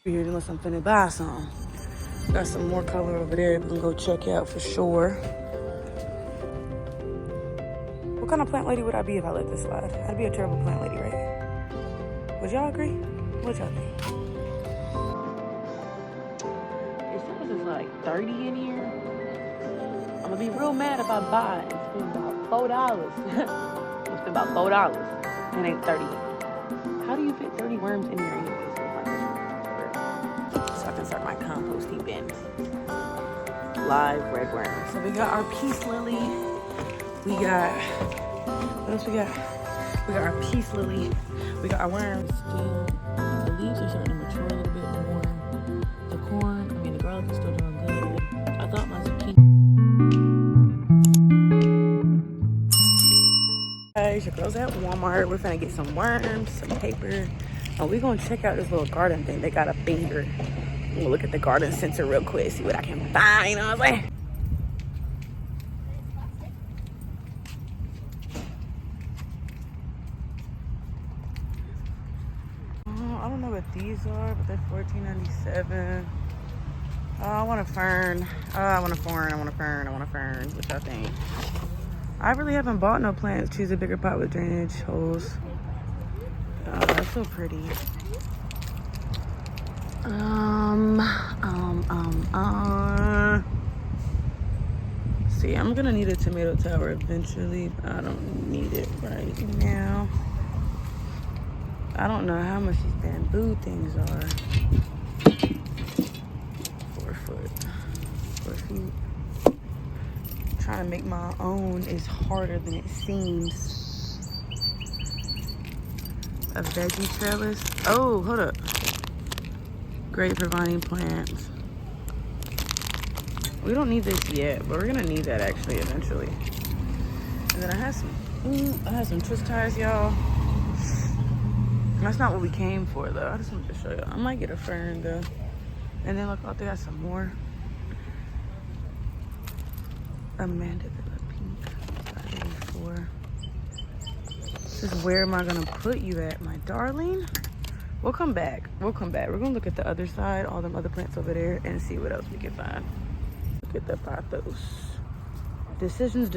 Here unless I'm finna buy some. Got some more color over there we can go check out for sure. What kind of plant lady would I be if I let this slide? I'd be a terrible plant lady, right? Would y'all agree? What y'all think? It says it's like 30 in here. I'm gonna be real mad if I buy it and spend about $4. I'm gonna spend about $4 and it ain't 30. How do you fit 30 worms in here anyways? So I can start my composting bin. Live red worms. So we got our peace lily. We got, what else we got? We got our peace lily. We got our worms. Still, the leaves are starting to mature a little bit more. The corn, the garlic is still doing good. I thought my zucchini. Guys, your girl's at Walmart. We're finna get some worms, some paper. And we're gonna check out this little garden thing. They got a finger. We'll look at the garden center real quick, see what I can find, you know what I'm saying? I don't know what these are, but they're $14.97. I want a fern. I want a fern. I want a fern. I want a fern. What y'all think? I really haven't bought no plants. Choose a bigger pot with drainage holes. Oh, that's so pretty. See, I'm gonna need a tomato tower eventually, but I don't need it right now. I don't know how much these bamboo things are. 4 feet. Trying to make my own is harder than it seems. A veggie trellis. Oh, hold up. Great for vining plants. We don't need this yet, but we're gonna need that actually eventually. And then I had some twist ties, y'all. That's not what we came for though. I just wanted to show you. I might get a fern though. And then look out there, got some more. Amanda pink. This is where am I gonna put you at, my darling? We'll come back. We're gonna look at the other side, all them other plants over there, and see what else we can find. Look at the pothos. Decisions.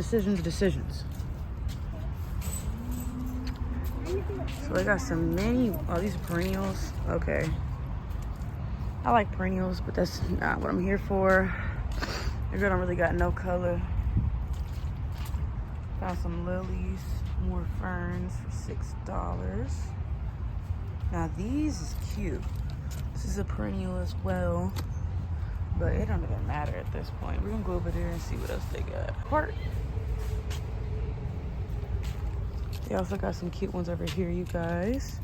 So I got some these are perennials. Okay. I like perennials, but that's not what I'm here for. Your girl don't really got no color. Found some lilies, more ferns for $6. Now these is cute. This is a perennial as well, but it don't even matter at this point. We're gonna go over there and see what else they got. They also got some cute ones over here, you guys.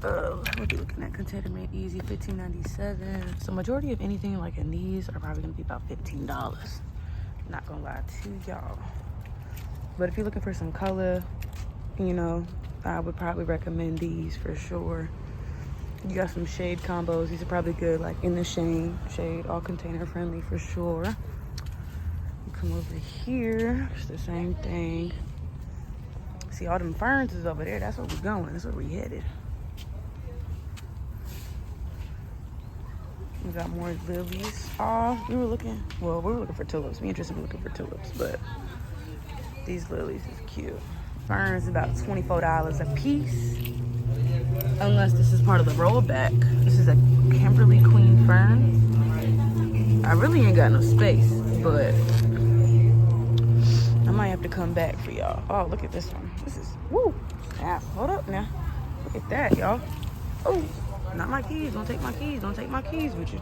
What are you looking at? Container made easy, $15.97. So majority of anything like in these are probably gonna be about $15. Not gonna lie to y'all. But if you're looking for some color, you know, I would probably recommend these for sure. You got some shade combos. These are probably good, like in the shade, all container friendly for sure. You come over here, it's the same thing. See, all them ferns is over there. That's where we're going. That's where we headed. We got more lilies. We were looking for tulips. Me and Tristan were looking for tulips, but these lilies is cute. Ferns about $24 a piece. Unless this is part of the rollback. This is a Kimberly Queen fern. I really ain't got no space, but I might have to come back for y'all. Oh, look at this one. This is, woo. Now, hold up now. Look at that, y'all. Oh, not my keys. Don't take my keys. Don't take my keys with you.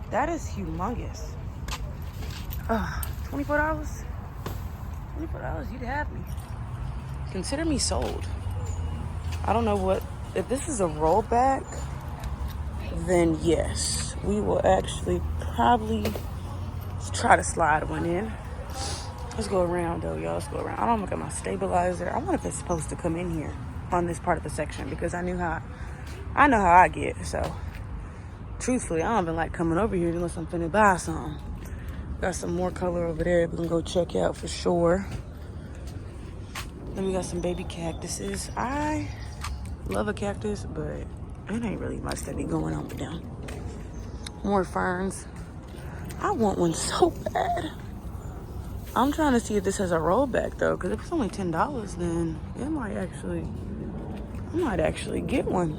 That is humongous. $24? $24, you'd have me. Consider me sold. I don't know what, if this is a rollback, then yes, we will actually probably try to slide one in. Let's go around though, y'all. Let's go around. I don't look at my stabilizer. I wonder if it's supposed to come in here on this part of the section, because I know how I get. So truthfully, I don't even like coming over here unless I'm finna buy some. Got some more color over there we can go check out for sure. Then we got some baby cactuses. I love a cactus, but It ain't really much that be going on with them. More ferns. I want one so bad. I'm trying to see if this has a rollback though, because if it's only $10, then I might actually get one.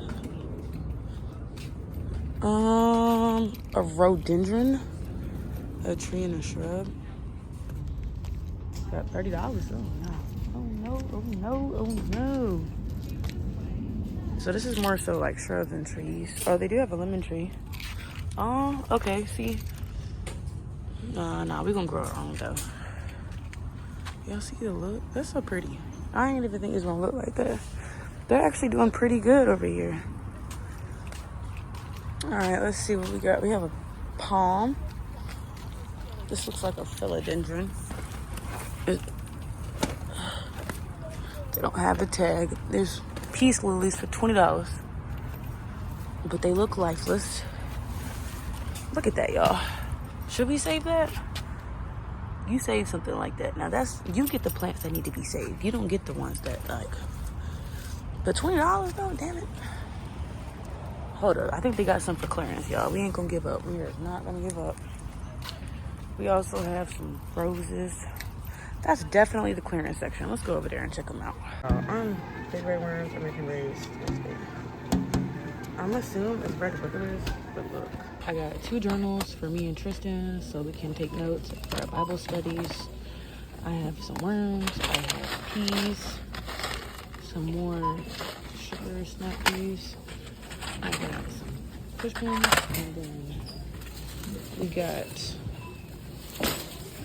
A rhododendron, a tree and a shrub. Got $30. Oh no! Oh no! Oh no! Oh no! So this is more so like shrubs and trees. Oh, they do have a lemon tree. Oh, okay. See, nah, we gonna grow our own though. Y'all see the look? That's so pretty. I ain't even think it's gonna look like that. They're actually doing pretty good over here. All right, let's see what we got. We have a palm. This looks like a philodendron. They don't have a tag. There's peace lilies for $20, but they look lifeless. Look at that, y'all. Should we save that? You save something like that. Now you get the plants that need to be saved. You don't get the ones that like. But $20 though, damn it. Hold up, I think they got some for clearance, y'all. We ain't gonna give up. We are not gonna give up. We also have some roses. That's definitely the clearance section. Let's go over there and check them out. Big red worms, American raised. I'm assuming it's regulars, but look. I got 2 journals for me and Tristan so we can take notes for our Bible studies. I have some worms, I have peas, some more sugar snap peas. I got some push pins, and then we got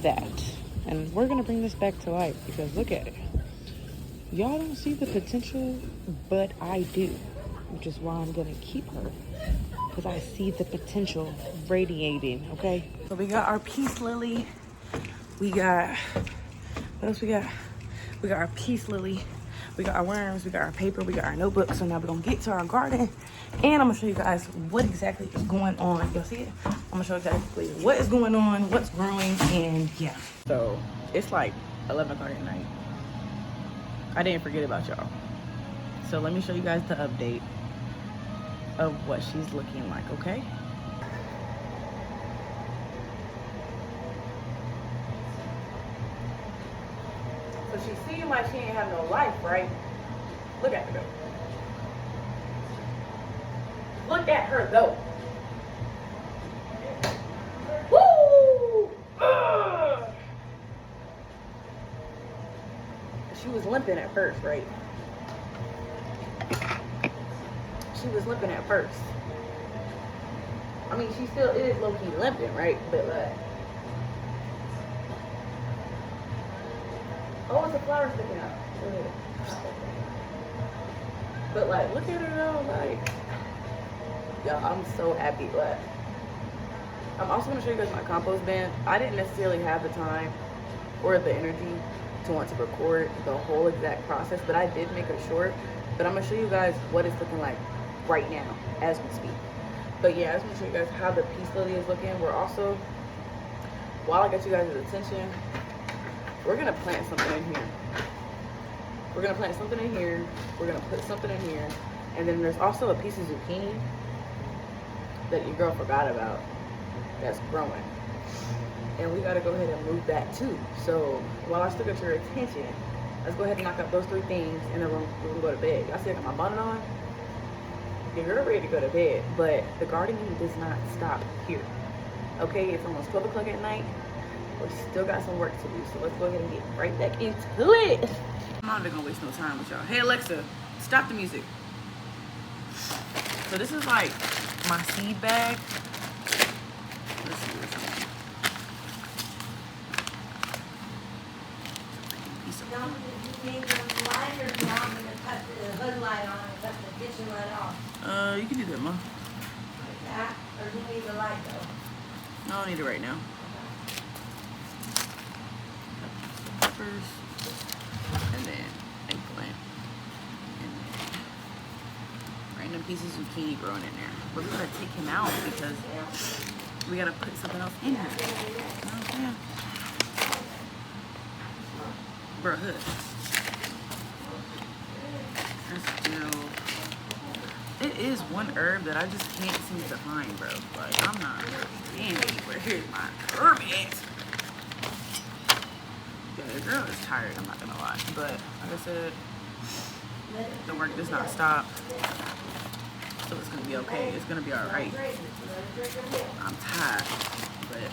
that. And we're gonna bring this back to life because look at it. Y'all don't see the potential, but I do, which is why I'm gonna keep her, because I see the potential radiating, okay? So we got our peace lily. We got, what else we got? We got our peace lily. We got our worms, we got our paper, we got our notebook. So now we're gonna get to our garden and I'm gonna show you guys what exactly is going on. Y'all see it? I'm gonna show you exactly what is going on, what's growing, and yeah. So it's like 11:30 at night. I didn't forget about y'all. So let me show you guys the update of what she's looking like, okay? So she seemed like she ain't have no life, right? Look at her though. Look at her though. Woo! Ugh! She was limping at first, right? She was limping at first. I mean, she still is low-key limping, right? But oh, it's a flower sticking out. But like, look at her though, like, y'all, I'm so happy. Like, I'm also gonna show you guys my compost bin. I didn't necessarily have the time or the energy to want to record the whole exact process, but I did make it short. But I'm gonna show you guys what it's looking like right now as we speak. But yeah, I just want to show you guys how the peace lily is looking. We're also, while I got you guys' attention, we're gonna plant something in here. We're gonna plant something in here. We're gonna put something in here. And then there's also a piece of zucchini that your girl forgot about that's growing. And we gotta go ahead and move that too. So while I still got your attention, let's go ahead and knock out those 3 things and then we're gonna go to bed. Y'all see I got my bonnet on? Your girl ready to go to bed, but the gardening does not stop here. Okay, it's almost 12 o'clock at night. We still got some work to do, so let's go ahead and get right back into it. I'm not even gonna waste no time with y'all. Hey Alexa, stop the music. So this is like my seed bag. Let's see what's in it. You need the light or do you want me to cut the hood light on and cut the kitchen light off? You can do that, Mom. Like that? Or do you need the light though? No, I don't need it right now. Peppers, and then eggplant, and then random pieces of zucchini growing in there. But we're gonna take him out because we gotta put something else in here. You know what I'm saying? Bro, hood. Let's do It is one herb that I just can't seem to find, bro. Like, I'm not understanding where here's my herb at. Yeah, the girl is tired, I'm not gonna lie. But like I said, the work does not stop. So it's gonna be okay. It's gonna be alright. I'm tired, but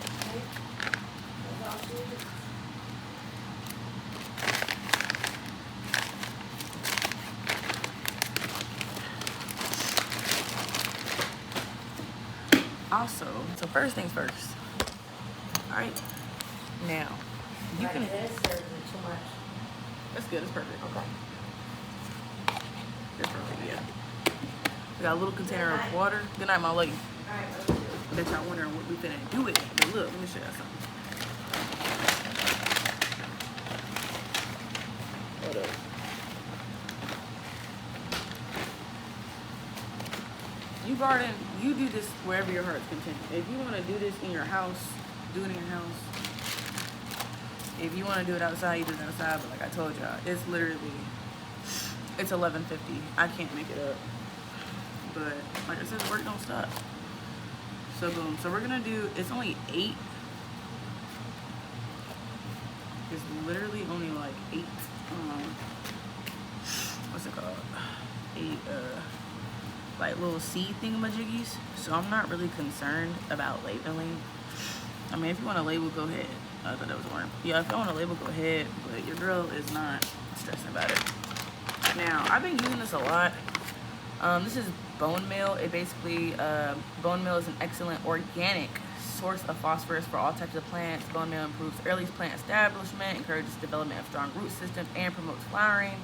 also, so first things first. Alright. Now, you can. This or is it too much? That's good, it's perfect. Okay. That's perfect, yeah. We got a little container of water. Good night, my lady. Alright, I bet y'all wondering what we finna do with it. But look, let me show y'all something. Hold up. You garden, you do this wherever your heart's content. If you want to do this in your house, do it in your house. If you want to do it outside, you do it outside. But like I told y'all, it's literally, it's 11:50. I can't make it up. But like I said, the work don't stop. So boom. So we're gonna do. It's only 8. It's literally only like 8. What's it called? 8 like little seed thingamajiggies. So I'm not really concerned about labeling. I mean, if you want to label, go ahead. I thought that was a worm. Yeah, if you want to label, go ahead. But your girl is not stressing about it. Now, I've been using this a lot. This is bone meal. It basically, bone meal is an excellent organic source of phosphorus for all types of plants. Bone meal improves early plant establishment, encourages development of strong root system, and promotes flowering.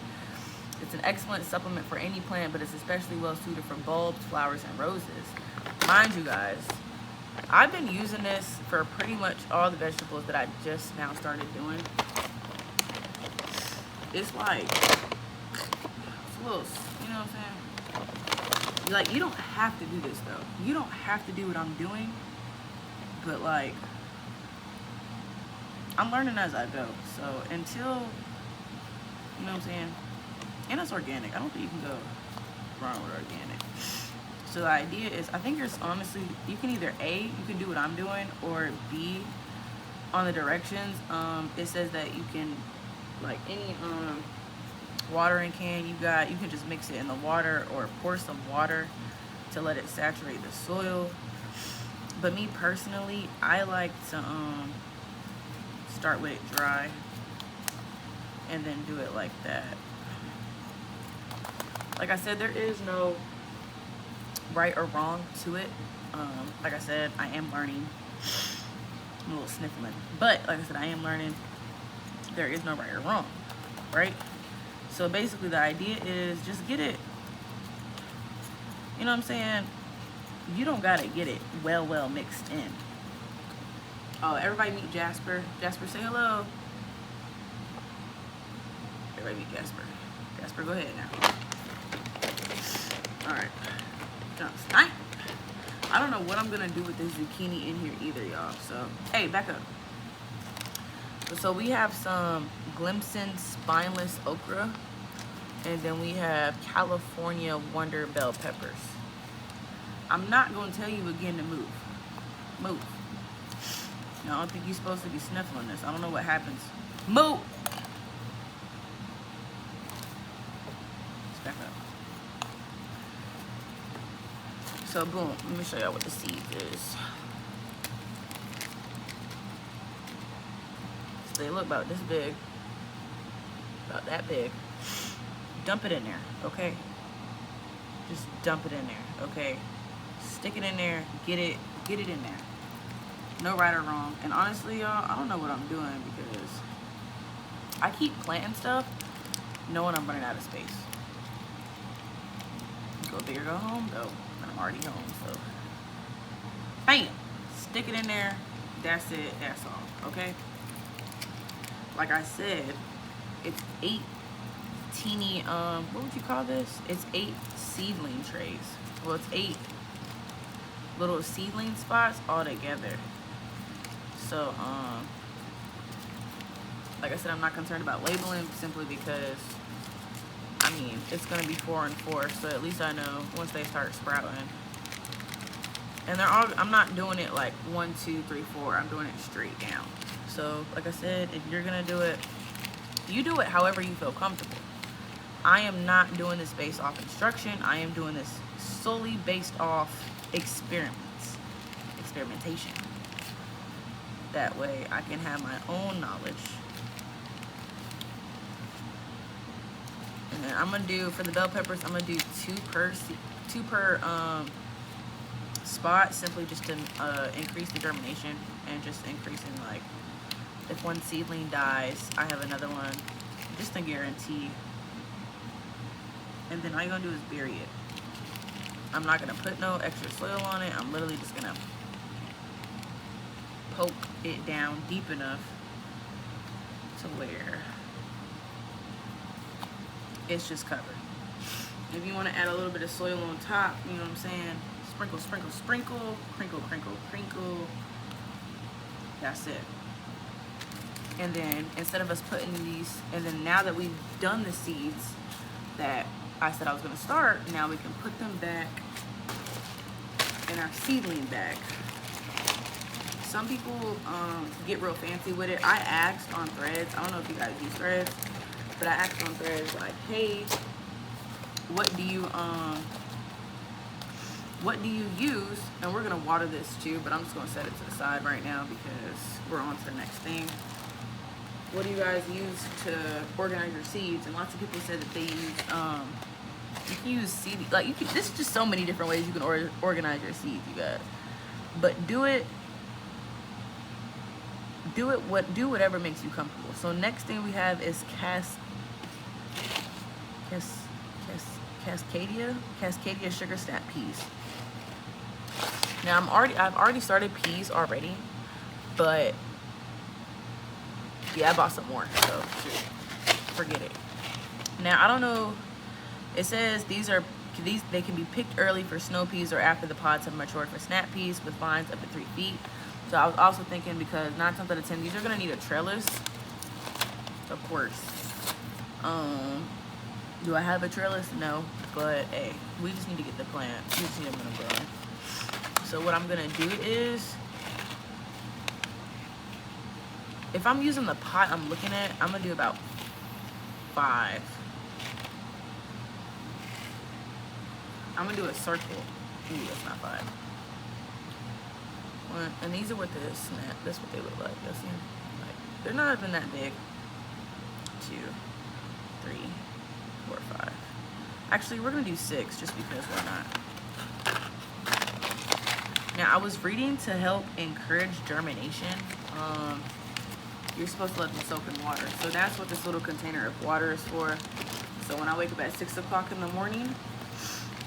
It's an excellent supplement for any plant, but it's especially well suited for bulbs, flowers, and roses. Mind you guys, I've been using this for pretty much all the vegetables that I just now started doing. It's like, it's a little, you know what I'm saying? Like, you don't have to do this though. You don't have to do what I'm doing, but like, I'm learning as I go. So until, you know what I'm saying? And it's organic. I don't think you can go wrong with organic. So the idea is, I think there's honestly, you can either A, you can do what I'm doing, or B, on the directions, it says that you can, like any watering can you got, you can just mix it in the water or pour some water to let it saturate the soil. But me personally, I like to start with it dry and then do it like that. Like I said, there is no right or wrong to it. Like I said, I am learning. I'm a little sniffling, but like I said, I am learning. There is no right or wrong, right? So basically the idea is just get it, you know what I'm saying? You don't gotta get it well mixed in. Oh, everybody meet Jasper. Jasper, say hello. Everybody meet Jasper. Jasper, go ahead now. All right. I don't know what I'm gonna do with this zucchini in here either, y'all. So, hey, back up. So we have some Glimson spineless okra, and then we have California Wonder bell peppers. I'm not gonna tell you again to move. Move. No, I don't think you're supposed to be sniffling this. I don't know what happens. Move. Let's back up. So boom, let me show y'all what the seed is. So they look about this big, about that big. Dump it in there, okay? Just dump it in there, okay? Stick it in there, get it in there. No right or wrong. And honestly, y'all, I don't know what I'm doing because I keep planting stuff knowing I'm running out of space. Go big or go home, though. I'm already home, so bam, stick it in there. That's it. That's all. Okay. Like I said, it's 8 teeny what would you call this? It's 8 seedling trays. Well, it's 8 little seedling spots all together. So like I said, I'm not concerned about labeling simply because I I mean, it's gonna be 4 and 4, so at least I know once they start sprouting. And they're all, I'm not doing it like 1, 2, 3, 4. I'm doing it straight down. So like I said, if you're gonna do it, you do it however you feel comfortable. I am not doing this based off instruction. I am doing this solely based off experimentation. That way I can have my own knowledge. And then I'm gonna do, for the bell peppers, I'm gonna do two per spot, simply just to increase the germination and just increasing, like, if one seedling dies, I have another one, just to guarantee. And then all you're gonna do is bury it. I'm not gonna put no extra soil on it. I'm literally just gonna poke it down deep enough to where it's just covered. If you want to add a little bit of soil on top, you know what I'm saying? Sprinkle, sprinkle, sprinkle, crinkle, crinkle, crinkle. That's it. And then instead of us putting these, and then now that we've done the seeds that I said I was going to start, now we can put them back in our seedling bag. Some people get real fancy with it. I asked on Threads, I don't know if you guys use Threads, but I asked on Threads, like, hey, what do you use? And we're gonna water this too, but I'm just gonna set it to the side right now because we're on to the next thing. What do you guys use to organize your seeds? And lots of people said that they use you can use seed, like, you can, there's just so many different ways you can organize your seeds, you guys. But do whatever makes you comfortable. So next thing we have is Cascadia sugar snap peas. Now I've already started peas already, but yeah, I bought some more, so forget it. Now I don't know. It says they can be picked early for snow peas or after the pods have matured for snap peas with vines up to 3 feet. So I was also thinking, because 9 times out of 10 these are gonna need a trellis, of course. Do I have a trellis? No, but hey, we just need to get the plant. We just need them to grow. So what I'm gonna do is, if I'm using the pot I'm looking at, I'm gonna do about 5. I'm gonna do a circle. Ooh, that's not 5. One, and these are what the snap. That's what they look like. That's like, they're not even that big. 2, 3, 4, 5. Actually, we're gonna do 6 just because why not? Now, I was reading to help encourage germination. You're supposed to let them soak in water. So that's what this little container of water is for. So when I wake up at 6 o'clock in the morning,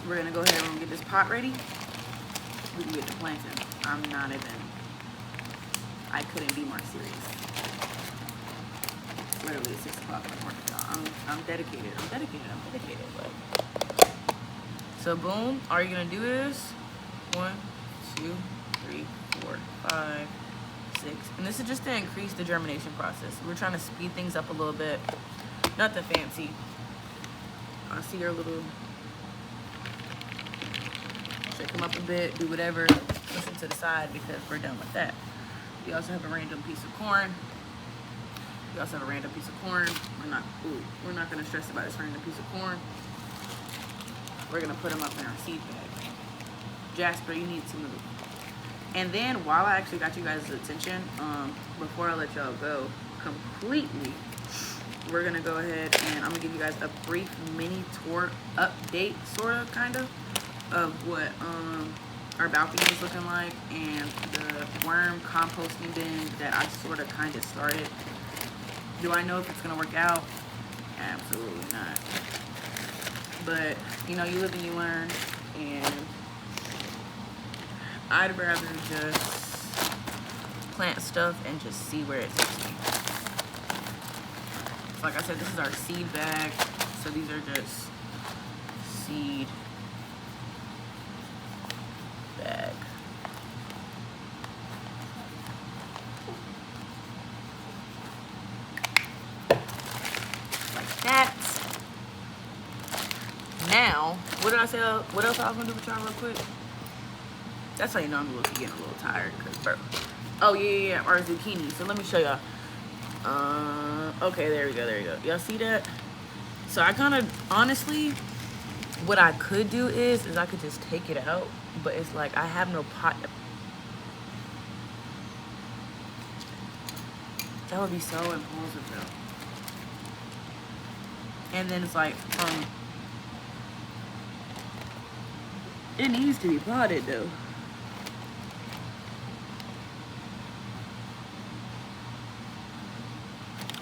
we're gonna go ahead and get this pot ready. We can get the plants in. I couldn't be more serious. Literally at 6 o'clock in the morning, y'all. I'm dedicated. Like. So boom, all you're gonna do is 1, 2, 3, 4, 5, 6. And this is just to increase the germination process. We're trying to speed things up a little bit. Nothing fancy. I see your little, shake them up a bit, do whatever, push them to the side because we're done with that. We also have a random piece of corn. We're not gonna stress about this random piece of corn. We're gonna put them up in our seed bag. Jasper, you need to move. And then while I actually got you guys' attention, before I let y'all go completely, we're gonna go ahead and I'm gonna give you guys a brief mini tour update, sorta, kinda, of what our balcony is looking like and the worm composting bin that I sorta kinda started. Do I know if it's gonna work out? Absolutely not. But you know, you live and you learn, and I'd rather just plant stuff and just see where it takes me. Like I said, this is our seed bag, so these are just seed bag. Like that. I say what else I was gonna do with y'all real quick? That's how you know I'm getting a little tired. Cause, oh yeah, our zucchini. So let me show y'all. Okay, there we go. Y'all see that? So I kind of, honestly, what I could do is I could just take it out, but it's like I have no pot. That would be so impulsive though. And then it's like, it needs to be potted though.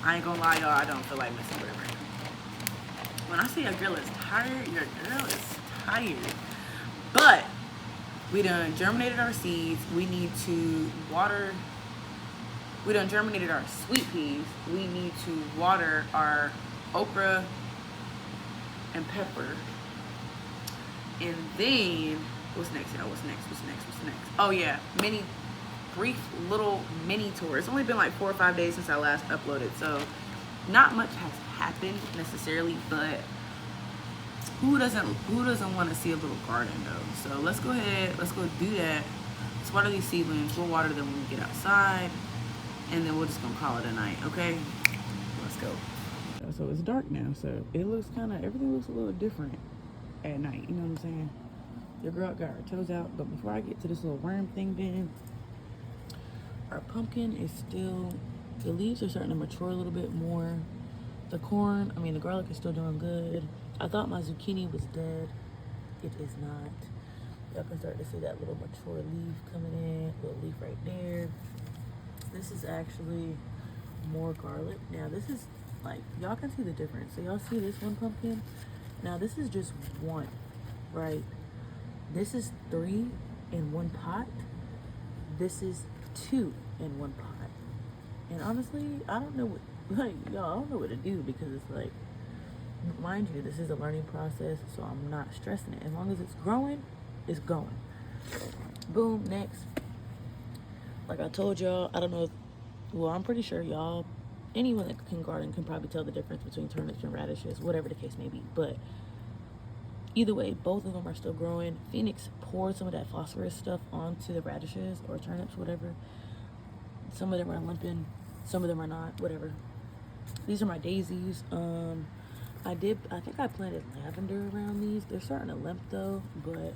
I ain't gonna lie, y'all, I don't feel like messing with it right now. When I say your girl is tired, your girl is tired. But we done germinated our seeds. We need to water. We done germinated our sweet peas. We need to water our okra and pepper. And then, what's next, y'all? What's next? Oh yeah, brief little mini tour. It's only been like 4 or 5 days since I last uploaded, so not much has happened necessarily, but who doesn't want to see a little garden though? So let's go ahead, let's go do that. Let's water these seedlings. We'll water them when we get outside, and then we're just gonna call it a night, okay? Let's go. So it's dark now, so it looks everything looks a little different at night, you know what I'm saying? Your girl got her toes out, but before I get to this little worm thing, then our pumpkin is still, the leaves are starting to mature a little bit more. The the garlic is still doing good. I thought my zucchini was dead. It is not. Y'all can start to see that little mature leaf coming in, little leaf right there. This is actually more garlic. Now this is like, y'all can see the difference. So y'all see this one pumpkin? Now this is just one, right? This is 3 in one pot. This is 2 in one pot. And honestly, I don't know what to do, because it's like, mind you, this is a learning process, so I'm not stressing it. As long as it's growing, it's going. Boom, next. Like I told y'all, I don't know I'm pretty sure y'all, anyone that can garden can probably tell the difference between turnips and radishes, whatever the case may be. But either way, both of them are still growing. Phoenix poured some of that phosphorus stuff onto the radishes or turnips, whatever. Some of them are limping, some of them are not, whatever. These are my daisies. I think I planted lavender around these. They're starting to limp though, but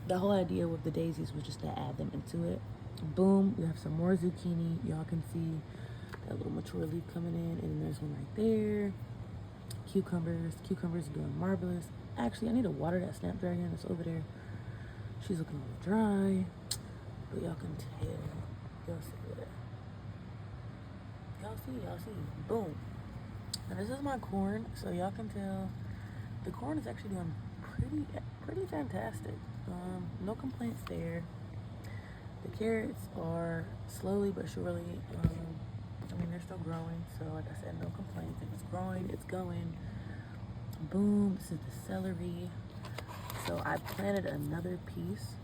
the whole idea with the daisies was just to add them into it. Boom, we have some more zucchini. Y'all can see that little mature leaf coming in, and then there's one right there. Cucumbers are doing marvelous. Actually, I need to water that snapdragon that's over there. She's looking a little dry, but y'all can tell. Y'all see that? Y'all see. Boom. Now this is my corn, so y'all can tell the corn is actually doing pretty fantastic. No complaints there. The carrots are slowly but surely, they're still growing, so like I said, no complaints. If it's growing, it's going. Boom, this is the celery. So I planted another piece.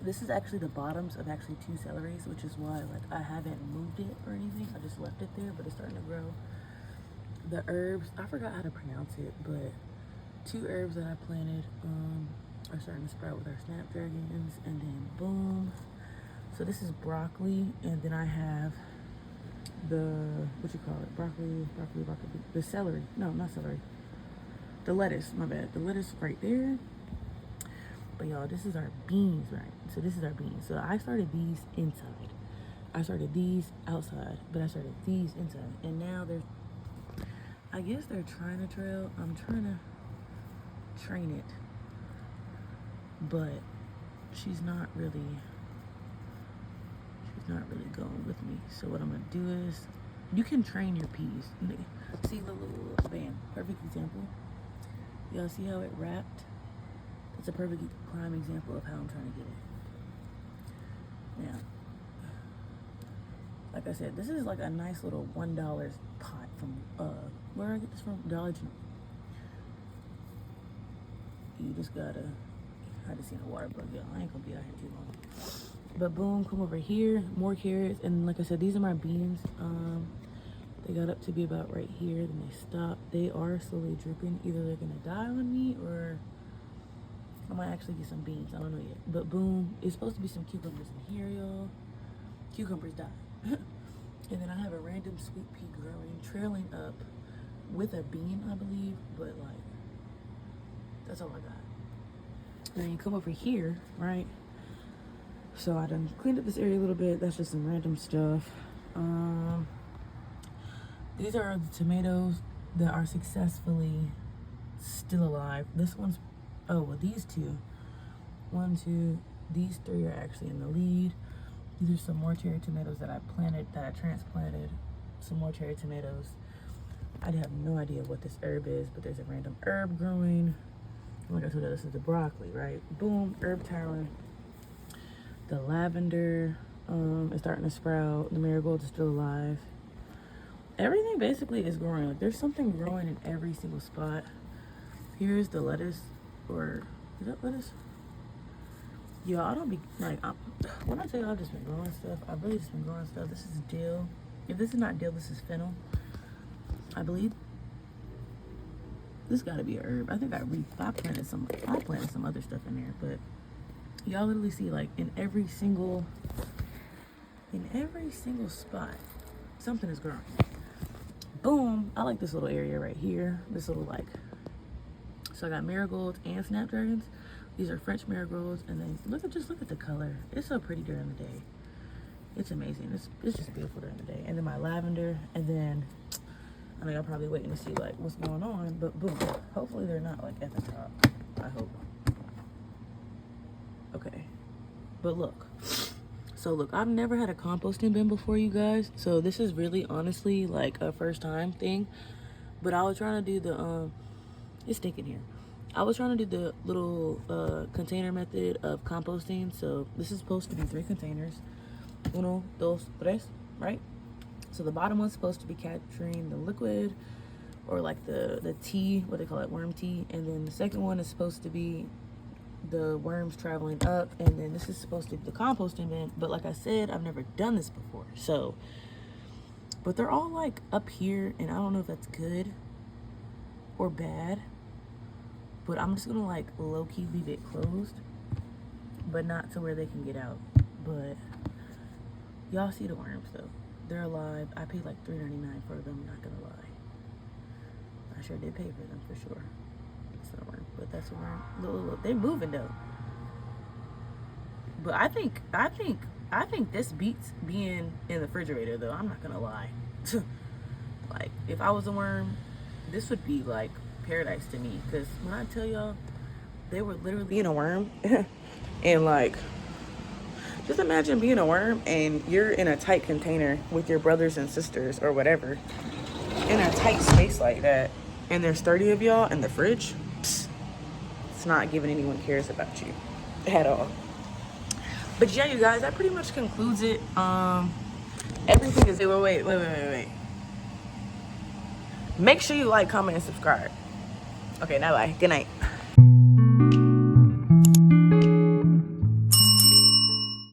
This is actually the bottoms of actually 2 celeries, which is why like I haven't moved it or anything. I just left it there, but it's starting to grow. The herbs, I forgot how to pronounce it, but 2 herbs that I planted are starting to sprout with our snapdragons, and then boom. So this is broccoli, and then I have broccoli, the celery. No, not celery. The lettuce, my bad. The lettuce right there. But y'all, this is our beans, right? So this is our beans. So I started these inside. I started these outside, but I started these inside. And now I guess they're trying to trail. I'm trying to train it, but she's not really going with me. So what I'm gonna do is, you can train your peas. See, little bam, perfect example. Y'all see how it wrapped? It's a perfect prime example of how I'm trying to get it. Now, like I said, this is like a nice little $1 pot from, where did I get this from? Dollar General. You just gotta, I just seen a water bug, y'all. I ain't gonna be out here too long. But boom, come over here, more carrots. And like I said, these are my beans. They got up to be about right here, then they stopped. They are slowly dripping. Either they're gonna die on me or might actually get some beans. I don't know yet. But boom, it's supposed to be some cucumbers in here, y'all. Cucumbers die. And then I have a random sweet pea growing, trailing up with a bean, I believe. But like, that's all I got. And then you come over here, right? So I done cleaned up this area a little bit. That's just some random stuff. These are the tomatoes that are successfully still alive. This one's, oh, well, these two. 1, 2, these 3 are actually in the lead. These are some more cherry tomatoes that I planted, that I transplanted. Some more cherry tomatoes. I have no idea what this herb is, but there's a random herb growing. Like I told you, this is the broccoli, right? Boom, herb towering. The lavender is starting to sprout. The marigold is still alive. Everything basically is growing. Like, there's something growing in every single spot. Here's the lettuce, or is that lettuce? Yo, I don't be like, when I tell you I've just been growing stuff, I've really just been growing stuff. This is dill. If this is not dill, this is fennel, I believe. This gotta be a herb. I think I planted some other stuff in there, but y'all literally see, like, in every single spot, something is growing. Boom. I like this little area right here. This little, like, so I got marigolds and snapdragons. These are French marigolds, and then look at the color. It's so pretty during the day. It's amazing. It's just beautiful during the day. And then my lavender, and then I know y'all probably waiting to see like what's going on, but boom. Hopefully they're not like at the top. I hope. Okay. But look. So look, I've never had a composting bin before, you guys. So this is really honestly like a first time thing. But I was trying to do the it's stinking here. I was trying to do the little container method of composting. So this is supposed to be 3 containers. 1, 2, 3, right? So the bottom one's supposed to be capturing the liquid, or like the tea, what they call it, worm tea. And then the second one is supposed to be the worms traveling up, and then this is supposed to be the composting bin. But like I said, I've never done this before. So, but they're all like up here, and I don't know if that's good or bad. But I'm just gonna like low-key leave it closed, but not to where they can get out. But y'all see the worms though. They're alive. I paid like $3.99 for them, not gonna lie. I sure did pay for them for sure. It's not a worm, but that's a worm. Look, they moving though. But I think this beats being in the refrigerator though. I'm not gonna lie. Like, if I was a worm, this would be like paradise to me, because when I tell y'all, they were literally being a worm and like, just imagine being a worm and you're in a tight container with your brothers and sisters or whatever in a tight space like that, and there's 30 of y'all in the fridge. Psst, it's not giving anyone cares about you at all. But yeah, you guys, that pretty much concludes it. Everything is wait. Make sure you like, comment, and subscribe. Okay, now bye. Good night.